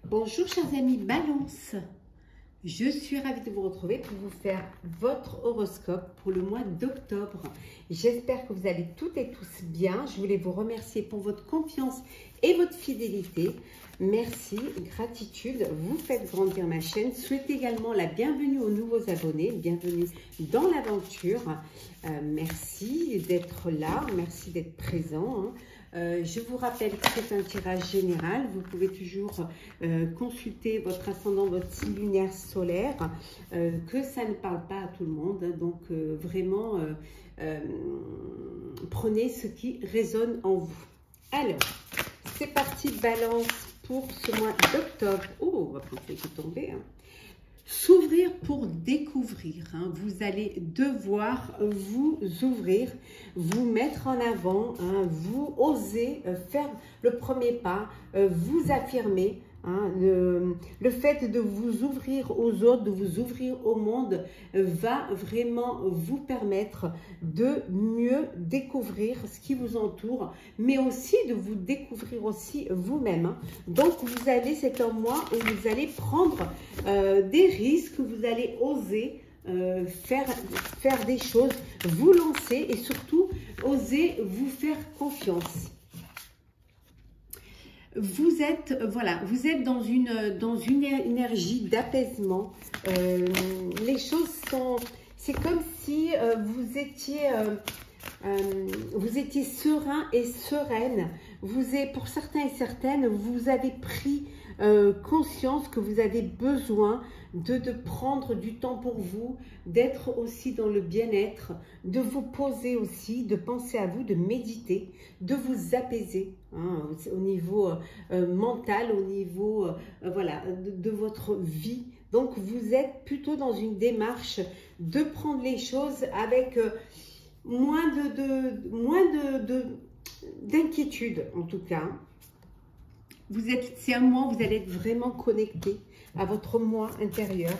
Bonjour chers amis Balance, je suis ravie de vous retrouver pour vous faire votre horoscope pour le mois d'octobre. J'espère que vous allez toutes et tous bien. Je voulais vous remercier pour votre confiance et votre fidélité. Merci, gratitude, vous faites grandir ma chaîne. Souhaitez également la bienvenue aux nouveaux abonnés, bienvenue dans l'aventure. Merci d'être là, merci d'être présent. Je vous rappelle que c'est un tirage général. Vous pouvez toujours consulter votre ascendant, votre signe lunaire solaire, que ça ne parle pas à tout le monde. Donc vraiment, prenez ce qui résonne en vous. Alors, c'est parti, Balance, pour ce mois d'octobre. Oh, on va penser que c'est tombé. S'ouvrir pour découvrir. Vous allez devoir vous ouvrir, vous mettre en avant, vous oser faire le premier pas, vous affirmer. Le fait de vous ouvrir aux autres, de vous ouvrir au monde va vraiment vous permettre de mieux découvrir ce qui vous entoure, mais aussi de vous découvrir aussi vous-même. Donc vous allez, c'est un mois où vous allez prendre des risques, vous allez oser faire des choses, vous lancer et surtout oser vous faire confiance. Vous êtes, voilà, vous êtes dans une énergie d'apaisement. Les choses sont, c'est comme si vous étiez serein et sereine. Pour certains et certaines, vous avez pris conscience que vous avez besoin de prendre du temps pour vous, d'être aussi dans le bien-être, de vous poser aussi, de penser à vous, de méditer, de vous apaiser au niveau mental, au niveau voilà, de votre vie. Donc vous êtes plutôt dans une démarche de prendre les choses avec moins d'inquiétude en tout cas. C'est un mois où vous allez être vraiment connecté à votre moi intérieur,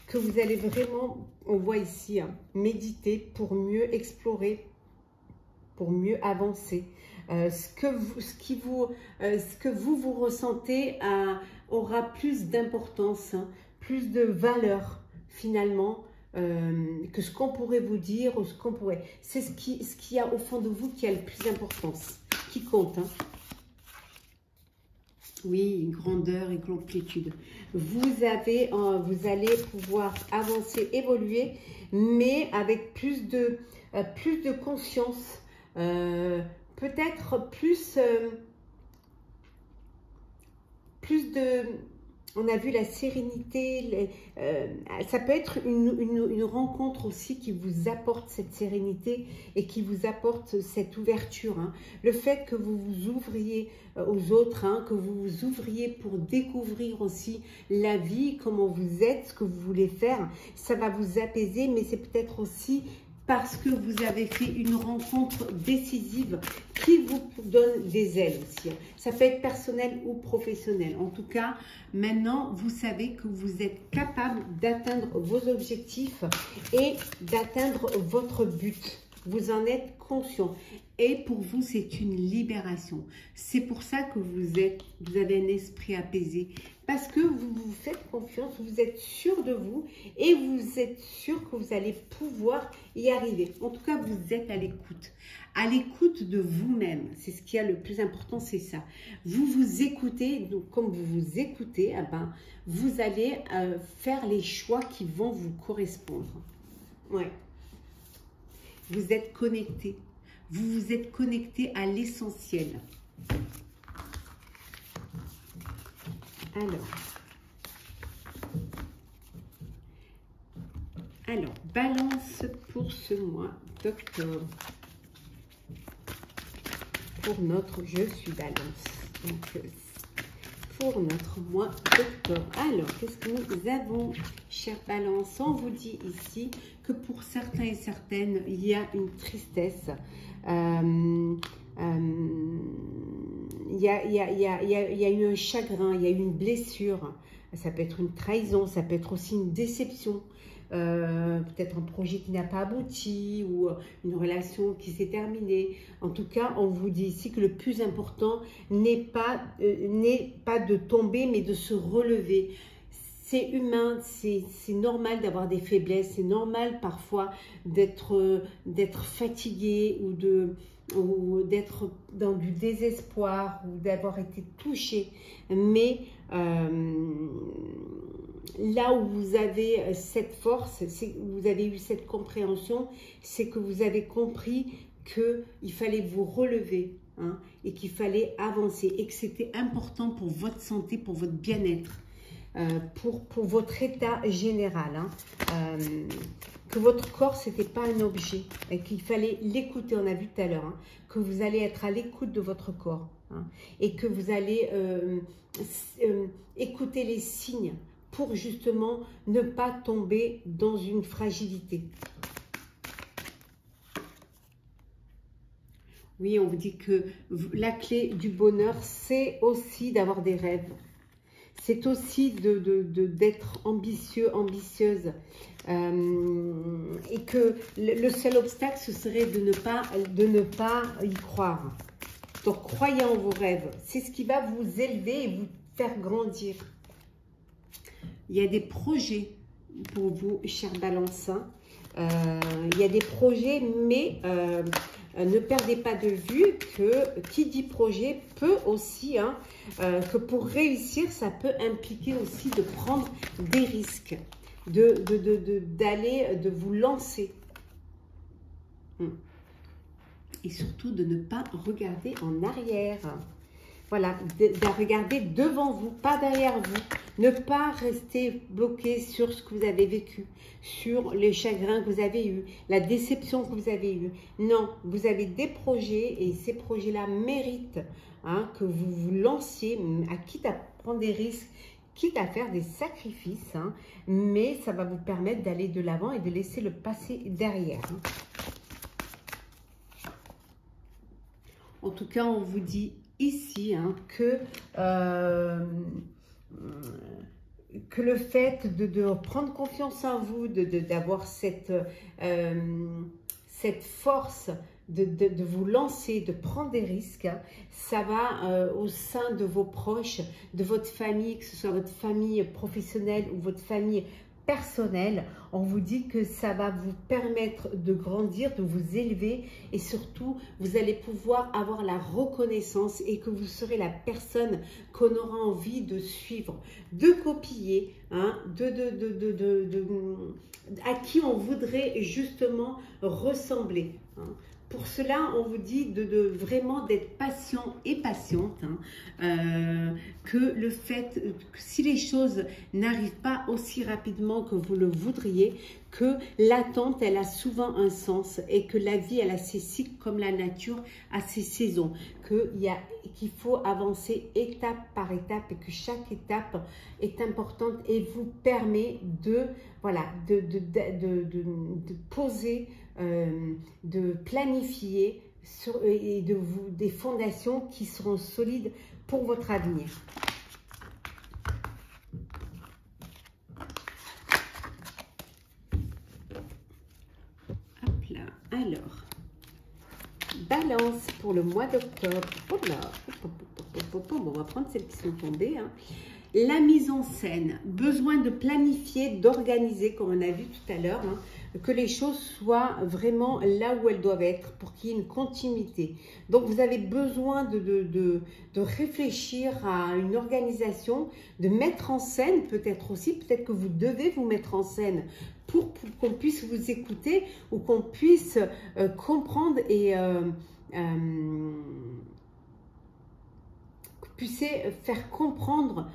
que vous allez vraiment, on voit ici, méditer pour mieux explorer, pour mieux avancer. Ce que vous ressentez aura plus d'importance, plus de valeur finalement, que ce qu'on pourrait vous dire ou ce qu'on pourrait. C'est ce qu'il y a au fond de vous qui a le plus d'importance, qui compte. Oui, grandeur et complétude. Vous allez pouvoir avancer, évoluer, mais avec plus de conscience, peut-être plus de... On a vu la sérénité, ça peut être une rencontre aussi qui vous apporte cette sérénité et qui vous apporte cette ouverture. Le fait que vous vous ouvriez aux autres, que vous vous ouvriez pour découvrir aussi la vie, comment vous êtes, ce que vous voulez faire, ça va vous apaiser, mais c'est peut-être aussi parce que vous avez fait une rencontre décisive qui vous donne des ailes aussi. Ça peut être personnel ou professionnel. En tout cas, maintenant, vous savez que vous êtes capable d'atteindre vos objectifs et d'atteindre votre but. Vous en êtes conscient. Et pour vous, c'est une libération. C'est pour ça que vous avez un esprit apaisé. Parce que vous vous faites confiance, vous êtes sûr de vous et vous êtes sûr que vous allez pouvoir y arriver. En tout cas, vous êtes à l'écoute. À l'écoute de vous-même. C'est ce qui est le plus important, c'est ça. Vous vous écoutez. Donc, comme vous vous écoutez, vous allez faire les choix qui vont vous correspondre. Ouais. Vous êtes connecté. Vous vous êtes connecté à l'essentiel. Alors, Balance pour ce mois d'octobre. Pour notre Je suis Balance. Donc, pour notre mois d'octobre. Alors, qu'est-ce que nous avons, chère Balance? On vous dit ici que pour certains et certaines, il y a une tristesse. Il y a eu un chagrin, il y a eu une blessure. Ça peut être une trahison, ça peut être aussi une déception. peut-être un projet qui n'a pas abouti ou une relation qui s'est terminée. En tout cas, on vous dit ici que le plus important n'est pas de tomber, mais de se relever. C'est humain, c'est normal d'avoir des faiblesses, c'est normal parfois d'être fatigué ou d'être dans du désespoir ou d'avoir été touché. Mais là où vous avez cette force, vous avez eu cette compréhension, c'est que vous avez compris qu'il fallait vous relever, hein, et qu'il fallait avancer et que c'était important pour votre santé, pour votre bien-être. Pour votre état général, hein, que votre corps, ce n'était pas un objet, et qu'il fallait l'écouter, on a vu tout à l'heure, hein, que vous allez être à l'écoute de votre corps, hein, et que vous allez écouter les signes pour justement ne pas tomber dans une fragilité. Oui, on vous dit que la clé du bonheur, c'est aussi d'avoir des rêves. C'est aussi d'être ambitieux, ambitieuse. Et que le seul obstacle, ce serait de ne pas y croire. Donc, croyez en vos rêves. C'est ce qui va vous élever et vous faire grandir. Il y a des projets pour vous, chers balançins. Il y a des projets, mais ne perdez pas de vue que qui dit projet peut aussi, hein, que pour réussir, ça peut impliquer aussi de prendre des risques, de vous lancer. Et surtout de ne pas regarder en arrière. Voilà, de regarder devant vous, pas derrière vous. Ne pas rester bloqué sur ce que vous avez vécu, sur les chagrins que vous avez eus, la déception que vous avez eue. Non, vous avez des projets et ces projets-là méritent, hein, que vous vous lanciez, quitte à prendre des risques, quitte à faire des sacrifices, hein, mais ça va vous permettre d'aller de l'avant et de laisser le passé derrière. Hein. En tout cas, on vous dit ici, hein, que le fait de prendre confiance en vous, d'avoir cette force de vous lancer, de prendre des risques, hein, ça va au sein de vos proches, de votre famille, que ce soit votre famille professionnelle ou votre famille personnelle, on vous dit que ça va vous permettre de grandir, de vous élever et surtout, vous allez pouvoir avoir la reconnaissance et que vous serez la personne qu'on aura envie de suivre, de copier, hein, à qui on voudrait justement ressembler. Hein. Pour cela, on vous dit vraiment d'être patient et patiente, hein, que le fait que si les choses n'arrivent pas aussi rapidement que vous le voudriez, que l'attente, elle a souvent un sens et que la vie, elle a ses cycles comme la nature a ses saisons, qu'il faut avancer étape par étape et que chaque étape est importante et vous permet de poser, de planifier et des fondations qui seront solides pour votre avenir. Hop là, alors, Balance pour le mois d'octobre. Oh là, on va prendre celles qui sont tombées, hein. La mise en scène, besoin de planifier, d'organiser, comme on a vu tout à l'heure, hein, que les choses soient vraiment là où elles doivent être pour qu'il y ait une continuité. Donc, vous avez besoin de réfléchir à une organisation, de mettre en scène peut-être aussi, peut-être que vous devez vous mettre en scène pour qu'on puisse vous écouter ou qu'on puisse comprendre et puissiez faire comprendre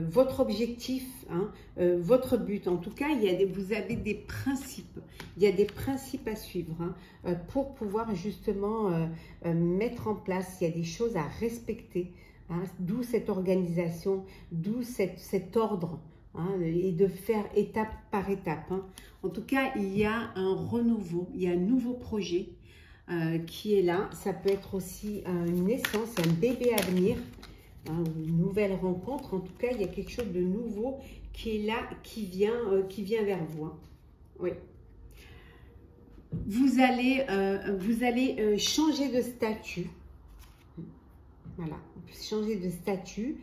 votre objectif, hein, votre but. En tout cas, vous avez des principes. Il y a des principes à suivre, hein, pour pouvoir justement mettre en place. Il y a des choses à respecter, hein, d'où cette organisation, d'où cet ordre, hein, et de faire étape par étape. Hein. En tout cas, il y a un renouveau, il y a un nouveau projet qui est là. Ça peut être aussi une naissance, un bébé à venir. Une nouvelle rencontre, en tout cas, il y a quelque chose de nouveau qui est là, qui vient vers vous. Hein. Oui. Vous allez changer de statut. Voilà, changer de statut.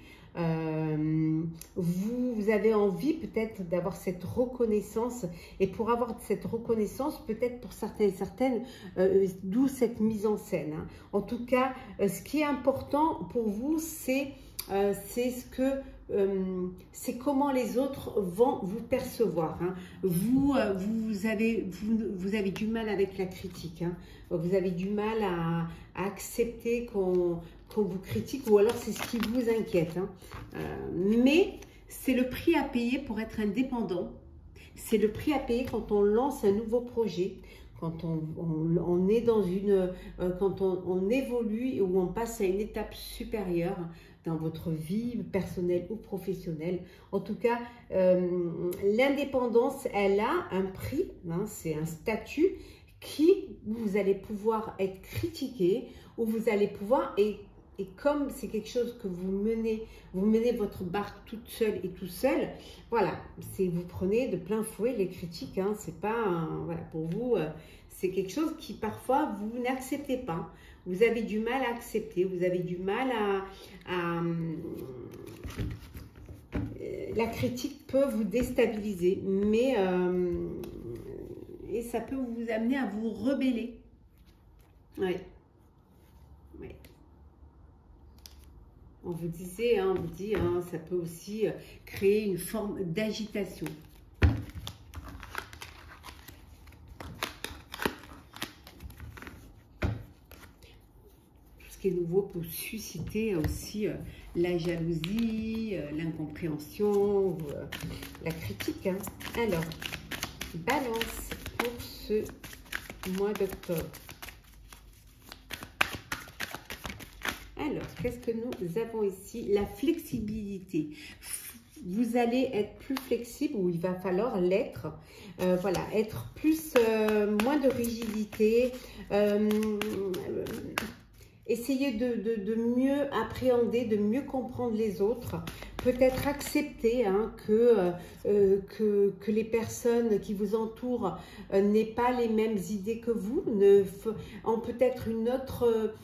Vous avez envie peut-être d'avoir cette reconnaissance, et pour avoir cette reconnaissance, peut-être pour certains et certaines, d'où cette mise en scène. Hein. En tout cas, ce qui est important pour vous, c'est c'est comment les autres vont vous percevoir. Hein. Vous avez du mal avec la critique. Hein. Vous avez du mal à accepter qu'on vous critique, ou alors c'est ce qui vous inquiète. Hein. Mais c'est le prix à payer pour être indépendant. C'est le prix à payer quand on lance un nouveau projet, quand on est dans quand on évolue ou on passe à une étape supérieure dans votre vie personnelle ou professionnelle. En tout cas, l'indépendance, elle a un prix, hein, c'est un statut où vous allez pouvoir être critiqué, où vous allez pouvoir, et comme c'est quelque chose que vous menez votre barque toute seule et tout seul, voilà, vous prenez de plein fouet les critiques, hein, c'est pas, voilà, pour vous, c'est quelque chose qui parfois vous n'acceptez pas, vous avez du mal à accepter, vous avez du mal la critique peut vous déstabiliser, mais et ça peut vous amener à vous rebeller. Oui. Oui. On vous disait, hein, on vous dit, hein, ça peut aussi créer une forme d'agitation. Tout ce qui est nouveau peut susciter aussi la jalousie, l'incompréhension, la critique. Hein. Alors, Balance pour ce mois d'octobre. Alors, qu'est-ce que nous avons ici? La flexibilité. Vous allez être plus flexible, ou il va falloir l'être. Voilà, être plus, moins de rigidité. Essayez de mieux appréhender, de mieux comprendre les autres. Peut-être accepter, hein, que les personnes qui vous entourent n'aient pas les mêmes idées que vous, ont peut-être une autre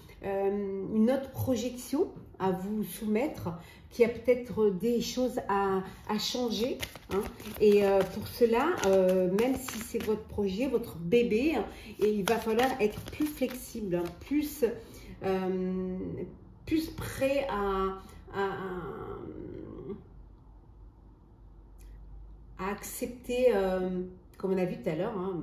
projection à vous soumettre, qui a peut-être des choses à changer. Hein. Et pour cela, même si c'est votre projet, votre bébé, hein, et il va falloir être plus flexible, hein, plus prêt à accepter, comme on a vu tout à l'heure, hein,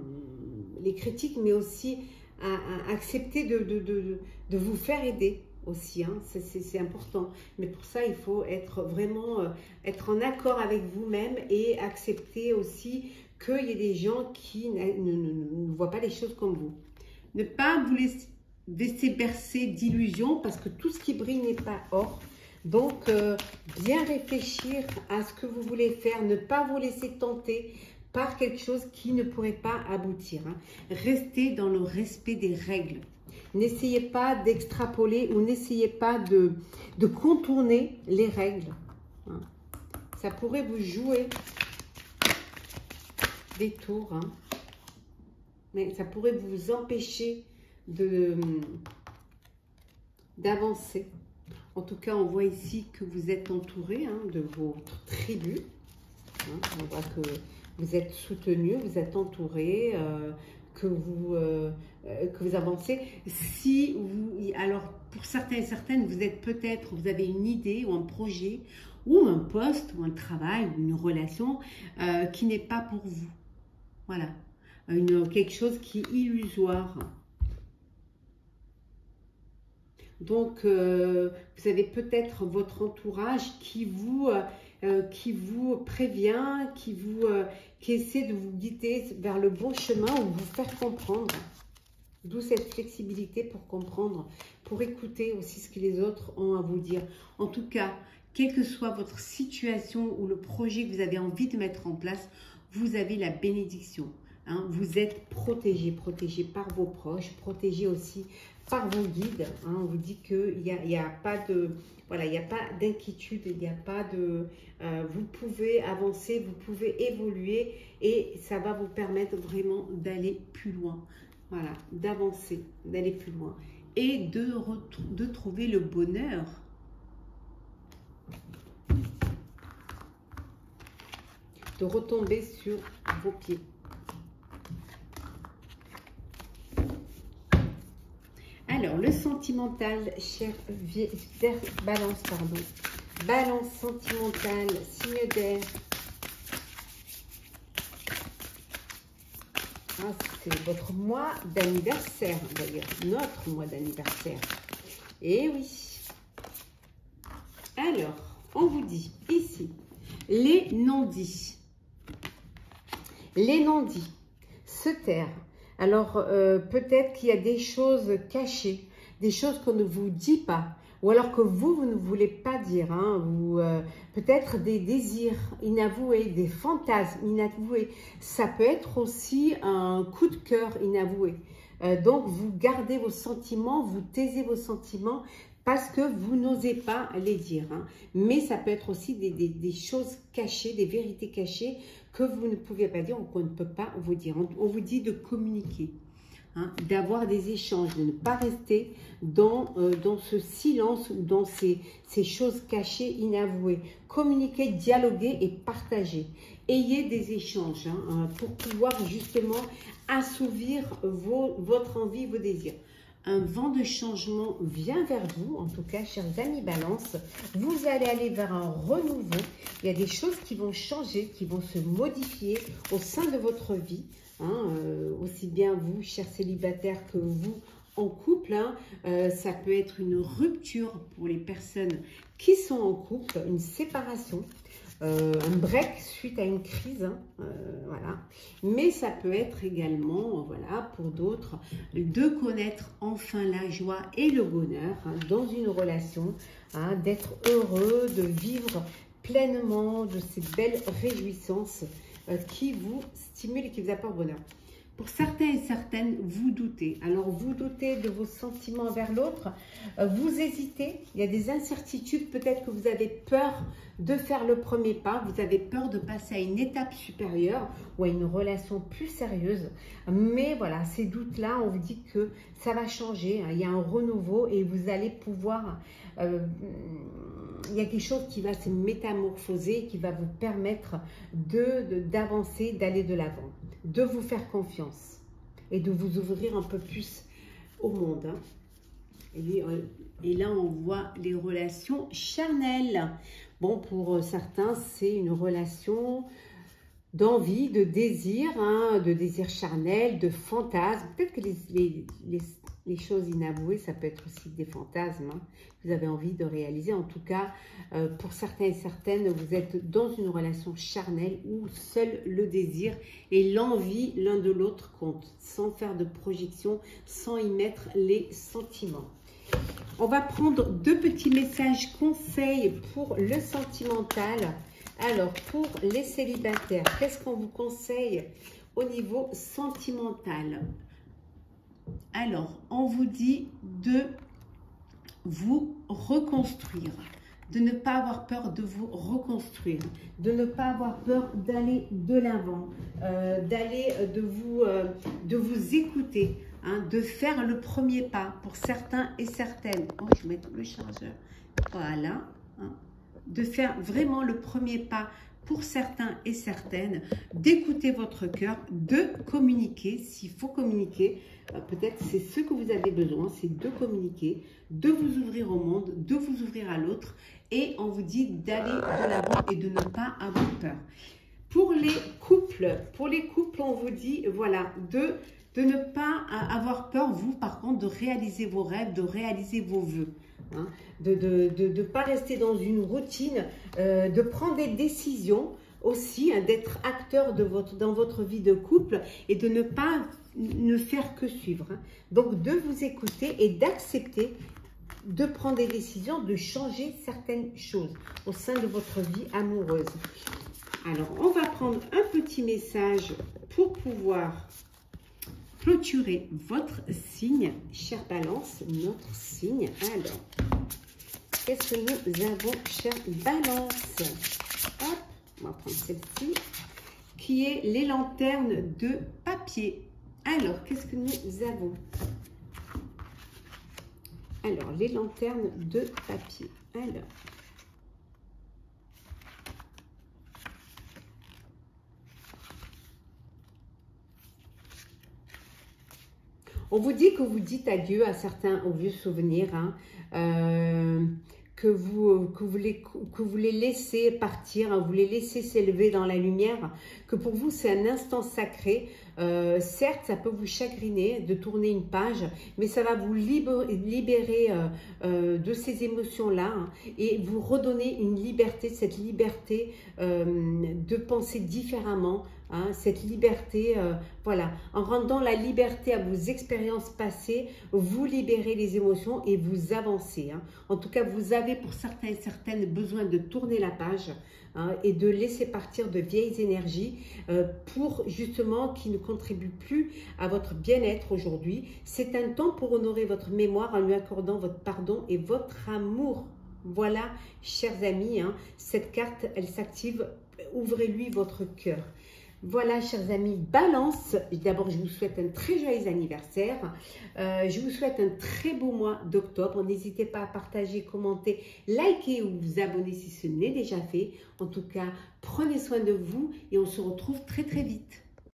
les critiques, mais aussi à accepter de vous faire aider aussi. Hein, c'est important. Mais pour ça, il faut être vraiment être en accord avec vous-même et accepter aussi qu'il y ait des gens qui ne voient pas les choses comme vous. Ne pas vous laisser bercer d'illusions, parce que tout ce qui brille n'est pas or. Donc, bien réfléchir à ce que vous voulez faire, ne pas vous laisser tenter par quelque chose qui ne pourrait pas aboutir. Hein. Restez dans le respect des règles. N'essayez pas d'extrapoler ou n'essayez pas de contourner les règles. Hein. Ça pourrait vous jouer des tours, hein. Mais ça pourrait vous empêcher d'avancer. En tout cas, on voit ici que vous êtes entouré, hein, de votre tribu. Hein. On voit que vous êtes soutenu, vous êtes entouré, que vous avancez. Alors, pour certains et certaines, vous avez une idée ou un projet, ou un poste, ou un travail, ou une relation qui n'est pas pour vous. Voilà. Quelque chose qui est illusoire. Donc, vous avez peut-être votre entourage qui vous prévient, qui essaie de vous guider vers le bon chemin ou vous faire comprendre. D'où cette flexibilité pour comprendre, pour écouter aussi ce que les autres ont à vous dire. En tout cas, quelle que soit votre situation ou le projet que vous avez envie de mettre en place, vous avez la bénédiction. Hein, vous êtes protégé par vos proches, protégé aussi par vos guides. Hein, on vous dit qu'il n'y a pas de... Voilà, il n'y a pas d'inquiétude, il n'y a pas de... vous pouvez avancer, vous pouvez évoluer et ça va vous permettre vraiment d'aller plus loin. Voilà, d'avancer, d'aller plus loin et de trouver le bonheur. De retomber sur vos pieds. Alors, le sentimental, cher Balance, pardon. Balance sentimentale, signe d'air. Ah, c'est votre mois d'anniversaire, d'ailleurs. Notre mois d'anniversaire. Et oui. Alors, on vous dit ici, les non-dits. Les non-dits. Se taire. Alors, peut-être qu'il y a des choses cachées, des choses qu'on ne vous dit pas, ou alors que vous ne voulez pas dire, hein, ou peut-être des désirs inavoués, des fantasmes inavoués. Ça peut être aussi un coup de cœur inavoué. Donc, vous gardez vos sentiments, vous taisez vos sentiments parce que vous n'osez pas les dire. Hein. Mais ça peut être aussi des choses cachées, des vérités cachées que vous ne pouvez pas dire ou qu'on ne peut pas vous dire. On vous dit de communiquer, hein, d'avoir des échanges, de ne pas rester dans ce silence ou dans ces choses cachées, inavouées. Communiquer, dialoguer et partager. Ayez des échanges, hein, pour pouvoir justement assouvir votre envie, vos désirs. Un vent de changement vient vers vous, en tout cas, chers amis Balance. Vous allez aller vers un renouveau. Il y a des choses qui vont changer, qui vont se modifier au sein de votre vie. Hein, aussi bien vous, chers célibataires, que vous en couple. Hein, ça peut être une rupture pour les personnes qui sont en couple, une séparation. Un break suite à une crise, hein, voilà. Mais ça peut être également, voilà, pour d'autres, de connaître enfin la joie et le bonheur, hein, dans une relation, hein, d'être heureux, de vivre pleinement de ces belles réjouissances qui vous stimulent et qui vous apportent bonheur. Pour certains et certaines, vous doutez. Alors, vous doutez de vos sentiments vers l'autre. Vous hésitez. Il y a des incertitudes. Peut-être que vous avez peur de faire le premier pas. Vous avez peur de passer à une étape supérieure ou à une relation plus sérieuse. Mais voilà, ces doutes-là, on vous dit que ça va changer. Hein. Il y a un renouveau et vous allez pouvoir... il y a quelque chose qui va se métamorphoser, qui va vous permettre d'avancer, d'aller de l'avant, de vous faire confiance et de vous ouvrir un peu plus au monde. Hein. Et là, on voit les relations charnelles. Bon, pour certains, c'est une relation d'envie, de désir, hein, de désir charnel, de fantasme. Peut-être que les choses inavouées, ça peut être aussi des fantasmes, hein, que vous avez envie de réaliser. En tout cas, pour certains et certaines, vous êtes dans une relation charnelle où seul le désir et l'envie l'un de l'autre comptent, sans faire de projection, sans y mettre les sentiments. On va prendre deux petits messages conseils pour le sentimental. Alors, pour les célibataires, qu'est-ce qu'on vous conseille au niveau sentimental? Alors, on vous dit de vous reconstruire, de ne pas avoir peur de vous reconstruire, de ne pas avoir peur d'aller de l'avant, de vous écouter, hein, de faire le premier pas pour certains et certaines. Oh, je vais mettre le chargeur. Voilà. Hein. De faire vraiment le premier pas pour certains et certaines, d'écouter votre cœur, de communiquer, s'il faut communiquer, peut-être c'est ce que vous avez besoin, c'est de communiquer, de vous ouvrir au monde, de vous ouvrir à l'autre, et on vous dit d'aller de l'avant et de ne pas avoir peur. Pour les couples, on vous dit, voilà, de ne pas avoir peur, vous, par contre, de réaliser vos rêves, de réaliser vos vœux. Hein, de ne pas rester dans une routine, de prendre des décisions aussi, hein, d'être acteur dans votre vie de couple et de ne pas ne faire que suivre. Hein. Donc, de vous écouter et d'accepter de prendre des décisions, de changer certaines choses au sein de votre vie amoureuse. Alors, on va prendre un petit message pour pouvoir clôturer votre signe, chère Balance, notre signe. Alors, qu'est-ce que nous avons, chère Balance? Hop, on va prendre celle-ci, qui est les lanternes de papier. Alors, qu'est-ce que nous avons? Alors, les lanternes de papier. Alors, on vous dit que vous dites adieu à certains aux vieux souvenirs, hein, que vous les laissez partir, hein, vous les laissez s'élever dans la lumière, que pour vous c'est un instant sacré. Certes, ça peut vous chagriner de tourner une page, mais ça va vous libérer de ces émotions-là, hein, et vous redonner une liberté, cette liberté de penser différemment, hein, cette liberté, voilà, en rendant la liberté à vos expériences passées, vous libérez les émotions et vous avancez, hein. En tout cas, vous avez pour certains et certaines besoin de tourner la page, hein, et de laisser partir de vieilles énergies pour justement qui ne contribuent plus à votre bien-être aujourd'hui. C'est un temps pour honorer votre mémoire en lui accordant votre pardon et votre amour. Voilà, chers amis, hein, cette carte, elle s'active. Ouvrez-lui votre cœur. Voilà, chers amis, Balance. D'abord, je vous souhaite un très joyeux anniversaire. Je vous souhaite un très beau mois d'octobre. N'hésitez pas à partager, commenter, liker ou vous abonner si ce n'est déjà fait. En tout cas, prenez soin de vous et on se retrouve très très vite.